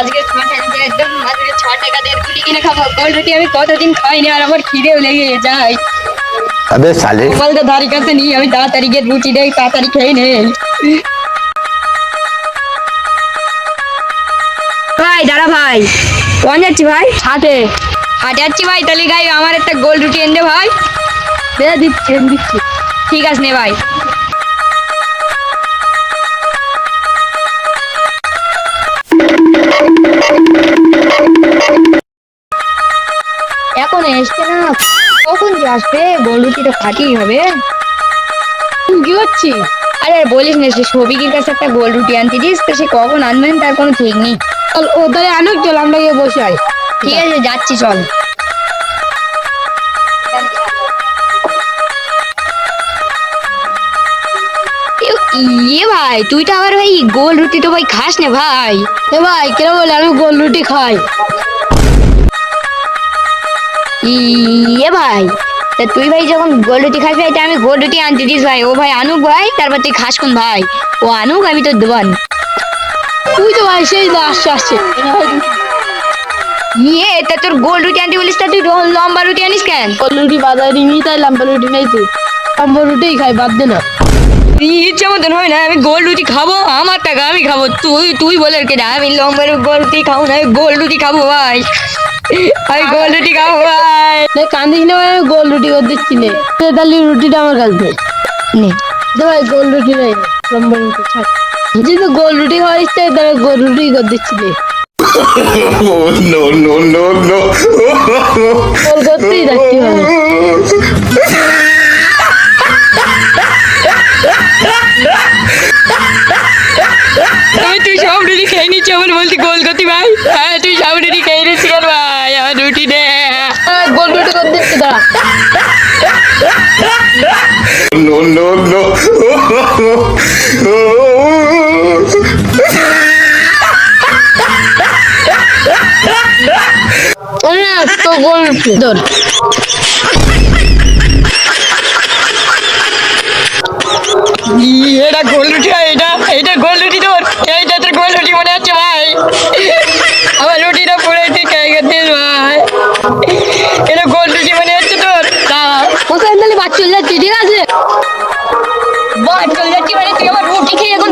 আজকে 6 টাকা দিয়ে রুটি কিনে খাবো। গোল রুটি আমি কতদিন খাইনি, আর আমার খিদেও লেগে যায়। अबे साले মোবাইলটা ধারে কাছে নিয়ে আমি তাড়াতাড়ি গিয়ে রুটি দেই, তাড়াতাড়ি খেয়ে নেই। ভাই দাঁড়া ভাই, কোন যাচ্ছি ভাই? হাটে। হাটে যাচ্ছি ভাই, তাহলে গাই আমার একটা গোল রুটি এনে দে ভাই। দিচ্ছি। ঠিক আছে নে ভাই। এখন এসছে না, কখন যে আসবে? গোল রুটিটা খাটিই হবে। কি করছিস? আরে বলিস না, সে সবিকের কাছে একটা গোল রুটি আনতে দিস, তো সে কখন আনবেন তার কোনো ঠিক নেই। চল ওদের আনুক, চল আমরা গিয়ে বসে আই। ঠিক আছে যাচ্ছি, চল। ইয়ে ভাই, তুই তো আবার ভাই গোল রুটি তো ভাই খাস না ভাই। এ ভাই কেন বলে আমি গোল রুটি খাই? ইয়ে ভাই, তা তুই ভাই যখন গোল রুটি খাস ভাই, তা আমি গোল রুটি আনতে দিস ভাই। ও ভাই আনুক ভাই, তারপর তুই খাস কোন ভাই। ও আনুক, আমি তোর দোকান। তুই তো ভাই সেই আসছে। ইয়ে, তা তোর গোল রুটি আনতে বলিস, তা তুই লম্বা রুটি আনিস কেন? গোল রুটি বাজারে নিয়ে তাই লম্বা রুটি নেই, তুই লম্বা রুটিই খাই, বাদ দে না। ইচ্ছা মতন হয় না, আমি গোল রুটি খাবো, আমার টাকা আমি খাবো। তুই তুই বলে কে না, আমি লম্বা গোল রুটি খাবো না, আমি গোল রুটি খাবো ভাই। আমি গোল রুটি খাবো ভাই। কান্দিস না ভাই, আমি গোল রুটি করে দিচ্ছি নে। তাহলে রুটিটা আমার কাছে দে। নে দে ভাই, গোল রুটি নেই, লম্বা রুটি ছাড়। যেহেতু গোল রুটি খাওয়ার ইচ্ছা, তাহলে গোল রুটি করে দিচ্ছি নে। no no no no গোল করতেই যাচ্ছি ভাই। তুই সব রুটি খেয়ে নিচ্ছি আমার বলতে গোল করতি ভাই। হ্যাঁ তুই সব রুটি খেয়ে নিচ্ছি কেন ভাই? আমার রুটি দে। গোল রুটি করে দিচ্ছি, দাঁড়া। no no no তো গোল রুটি ধর। এটা গোল রুটি ভাই, এটা গোল রুটি তোর, এইটা তোর গোল রুটি মনে হচ্ছে ভাই। আমার রুটিটা পুরো তুই খেয়ে গেছিস ভাই। এটা গোল রুটি মনে হচ্ছে তোর। কোথায় তাহলে বাদ চলে যাচ্ছি, ঠিক আছে? বাদ চলে যাচ্ছি মানে তুই আমার রুটি খেয়ে এখন